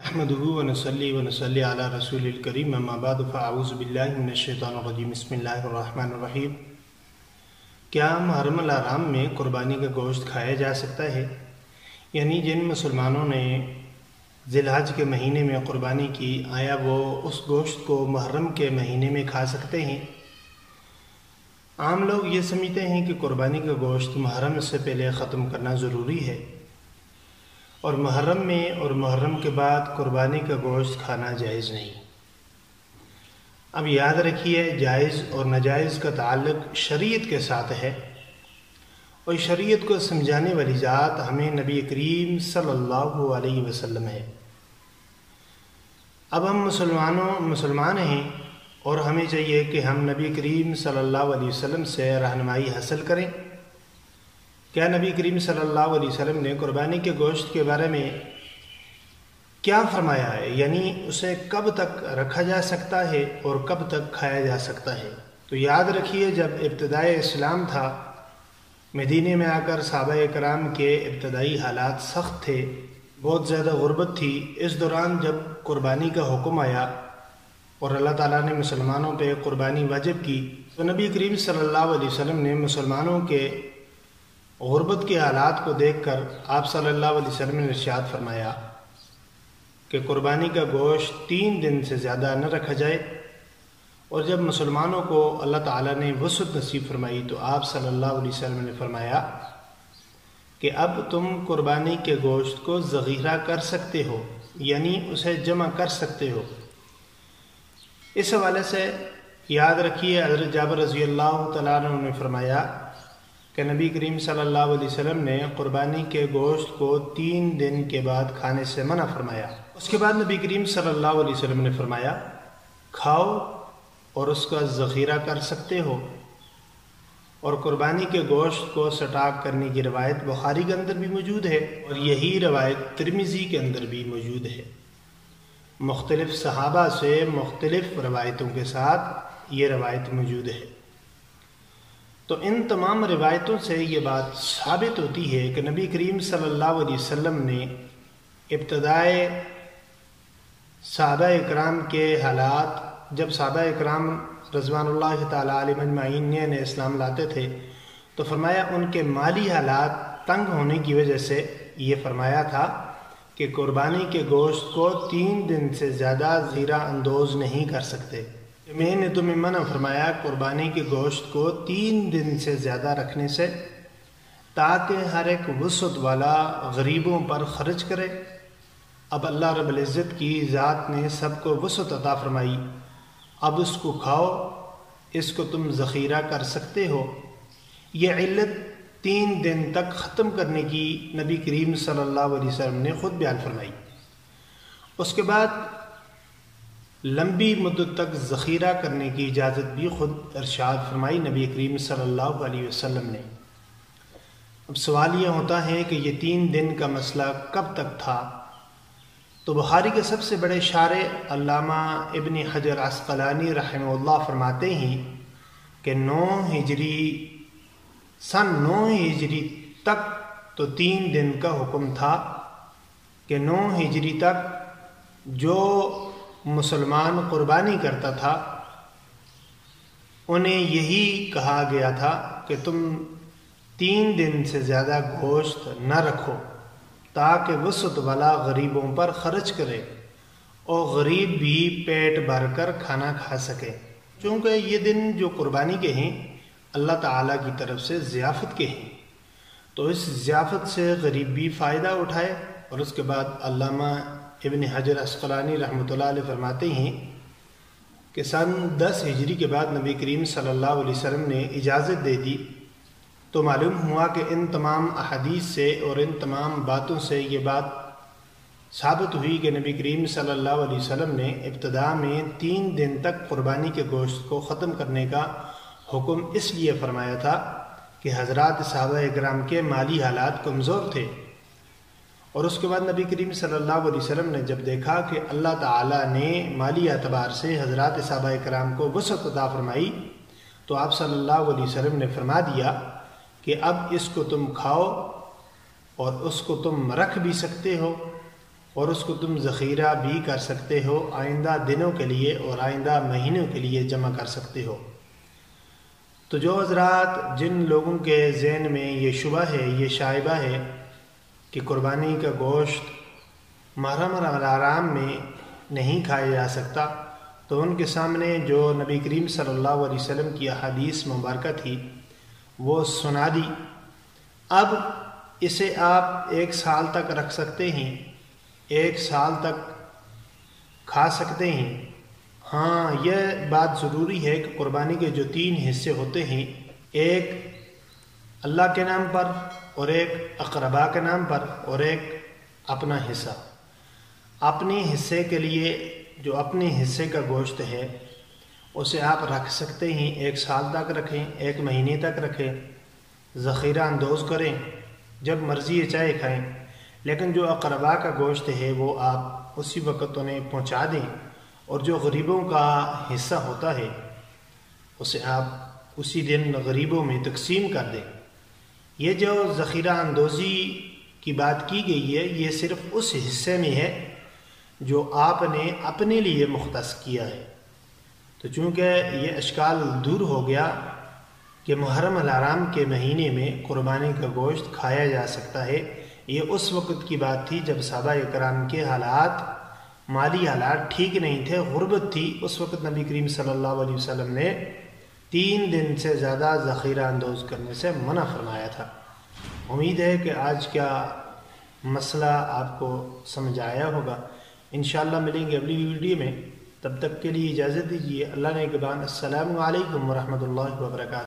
अहमदुहु व नसल्ली अला रसूलिल करीम अम्मा बाद फ़अऊज़ु बिल्लाहि मिनश्शैतानिर रजीम बिस्मिल्लाहिर रहमानिर रहीम। क्या मुहर्रम अल हराम में कुर्बानी का गोश्त खाया जा सकता है? यानी जिन मुसलमानों ने ज़िलहज के महीने में कुर्बानी की, आया वो उस गोश्त को मुहर्रम के महीने में खा सकते हैं? आम लोग ये समझते हैं कि कुर्बानी का गोश्त मुहर्रम से पहले ख़त्म करना ज़रूरी है और मुहर्रम में और मुहर्रम के बाद कुर्बानी का गोश्त खाना जायज़ नहीं। अब याद रखिए, जायज़ और नाजायज़ का ताल्लुक़ शरीयत के साथ है और शरीयत को समझाने वाली ज़ात हमें नबी करीम सल्लल्लाहु अलैहि वसल्लम है। अब हम मुसलमान हैं और हमें चाहिए कि हम नबी करीम सल्लल्लाहु अलैहि वसल्लम से रहनुमाई हासिल करें। क्या नबी करीम सल्लल्लाहु अलैहि वसल्लम ने कुर्बानी के गोश्त के बारे में क्या फरमाया है, यानी उसे कब तक रखा जा सकता है और कब तक खाया जा सकता है? तो याद रखिए, जब इब्तिदाई इस्लाम था, मदीने में आकर सहाबा कराम के इब्तिदाई हालात सख्त थे, बहुत ज़्यादा गुर्बत थी। इस दौरान जब कुर्बानी का हुक्म आया और अल्लाह ताला ने मुसलमानों पे कुर्बानी वाजिब की, तो नबी करीम सल्लल्लाहु अलैहि वसल्लम ने मुसलमानों के गुर्बत के हालात को देखकर आप सल्लल्लाहु अलैहि वसल्लम ने इरशाद फरमाया कि कुर्बानी का गोश्त 3 दिन से ज़्यादा न रखा जाए। और जब मुसलमानों को अल्लाह ताला ने वसअत नसीब फरमाई तो आप सल्लल्लाहु अलैहि वसल्लम ने फरमाया कि अब तुम कुर्बानी के गोश्त को ज़ख़ीरा कर सकते हो, यानी उसे जमा कर सकते हो। इस हवाले से याद रखिए, हज़रत जाबिर रज़ी अल्लाह तआला अन्हु ने फरमाया कि नबी करीम सल्लल्लाहु अलैहि वसल्लम ने कुर्बानी के गोश्त को 3 दिन के बाद खाने से मना फरमाया। उसके बाद नबी करीम सल्लल्लाहु अलैहि वसल्लम ने फरमाया, खाओ और उसका ज़ख़ीरा कर सकते हो। और कुर्बानी के गोश्त को स्टॉक करने की रवायत बुखारी के अंदर भी मौजूद है और यही रवायत तिरमिज़ी के अंदर भी मौजूद है। मुख्तलिफ सहाबा से मुख्तलिफ रवायतों के साथ ये रवायत मौजूद है। तो इन तमाम रिवायतों से ये बात साबित होती है कि नबी करीम सल्लल्लाहु अलैहि वसल्लम ने इब्तिदाए सहाबा इकराम के हालात, जब सहाबा इकराम रज़वानुल्लाह तआला अलैहिम अजमाइन ने इस्लाम लाते थे, तो फरमाया उनके माली हालात तंग होने की वजह से ये फरमाया था कि कुर्बानी के गोश्त को 3 दिन से ज़्यादा ज़ीरा अंदोज़ नहीं कर सकते। मैंने तुम्हें मना फरमाया कुर्बानी के गोश्त को 3 दिन से ज़्यादा रखने से, ताकि हर एक वसअत वाला गरीबों पर खर्च करे। अब अल्लाह रब्बुल इज़्ज़त की ज़ात ने सबको वसअत अता फरमाई, अब उसको खाओ, इसको तुम ज़ख़ीरा कर सकते हो। ये इल्लत 3 दिन तक ख़त्म करने की नबी करीम सल्लल्लाहु अलैहि वसल्लम ने ख़ुद बयान फरमाई। उसके बाद लंबी मुद्दत तक ज़ख़ीरा करने की इजाज़त भी ख़ुद इरशाद फरमाई नबी करीम सल्लल्लाहु अलैहि वसल्लम ने। अब सवाल यह होता है कि ये 3 दिन का मसला कब तक था? तो बुखारी के सबसे बड़े शारे अल्लामा इब्न हजर अस्क़लानी रहमहुल्लाह फरमाते हैं कि 9 हिजरी तक तो 3 दिन का हुक्म था कि 9 हिजरी तक जो मुसलमान कुर्बानी करता था उन्हें यही कहा गया था कि तुम 3 दिन से ज़्यादा गोश्त न रखो, ताकि वसअत वाला गरीबों पर खर्च करे और गरीब भी पेट भर कर खाना खा सके। क्योंकि ये दिन जो कुर्बानी के हैं अल्लाह ताला की तरफ से ज़ियाफ़त के हैं, तो इस ज़ियाफ़त से गरीब भी फ़ायदा उठाए। और उसके बाद अल्लामा इब्न हजर अस्क़लानी रहमतुल्लाह अलैह फरमाते हैं कि सन 10 हिजरी के बाद नबी करीम सल्लल्लाहु अलैहि वसल्लम ने इजाज़त दे दी, तो मालूम हुआ कि इन तमाम अहादीस से और इन तमाम बातों से ये बात साबित हुई कि नबी करीम सल्लल्लाहु अलैहि वसल्लम ने इब्तिदा में 3 दिन तक कुर्बानी के गोश्त को ख़त्म करने का हुक्म इसलिए फरमाया था कि हज़रात सहाबा इकराम के माली हालात कमज़ोर थे। और उसके बाद नबी करीम सल्लल्लाहु अलैहि वसल्लम ने जब देखा कि अल्लाह ताला ने माली एतबार से हज़रात सहाबा इकराम को वसअत अता फरमाई, तो आप सल्लल्लाहु अलैहि वसल्लम ने फरमा दिया कि अब इसको तुम खाओ और उसको तुम रख भी सकते हो। اور اس کو تم ذخیرہ بھی کر سکتے ہو، آئندہ دنوں کے لیے اور آئندہ مہینوں کے لیے جمع کر سکتے ہو۔ تو جو حضرات جن لوگوں کے ذہن میں یہ شبہ ہے، یہ شائبہ ہے کہ قربانی کا گوشت محرم الحرام میں نہیں کھایا جا سکتا، تو ان کے سامنے جو نبی کریم صلی اللہ علیہ وسلم کی احادیث مبارکہ تھی وہ سنا دی۔ اب اسے آپ 1 سال تک رکھ سکتے ہیں، 1 سال تک کھا سکتے ہیں۔ ہاں، یہ بات ضروری ہے کہ قربانی کے جو 3 حصے ہوتے ہیں، ایک اللہ کے نام پر اور ایک اقربا کے نام پر اور ایک اپنا حصہ۔ اپنے حصے کے لیے جو اپنے حصے کا گوشت ہے اسے آپ رکھ سکتے ہیں، 1 سال تک رکھیں، 1 مہینے تک رکھیں، ذخیرہ اندوز کریں، جب مرضی چاہے کھائیں۔ لیکن جو اقربا کا گوشت ہے وہ آپ اسی وقت انہیں پہنچا دیں، اور جو غریبوں کا حصہ ہوتا ہے اسے آپ اسی دن غریبوں میں تقسیم کر دیں۔ یہ جو ذخیرہ اندوزی کی بات کی گئی ہے یہ صرف اس حصے میں ہے جو آپ نے اپنے لیے مختص کیا ہے۔ تو چونکہ یہ اشکال دور ہو گیا کہ محرم الحرام کے مہینے میں قربانی کا گوشت کھایا جا سکتا ہے، یہ اس وقت کی بات تھی جب صحابہ کرام کے حالات، مالی حالات ٹھیک نہیں تھے، غربت تھی۔ اس وقت نبی کریم صلی اللہ علیہ وسلم نے 3 دن سے زیادہ ذخیرہ اندوز کرنے سے منع فرمایا تھا۔ امید ہے کہ آج کا مسئلہ آپ کو سمجھ آیا ہوگا۔ انشاءاللہ ملیں گے اگلی ویڈیو میں، تب تک کے لیے اجازت دیجیے۔ اللہ نے نگہبان۔ السلام علیکم ورحمۃ اللہ وبرکاتہ۔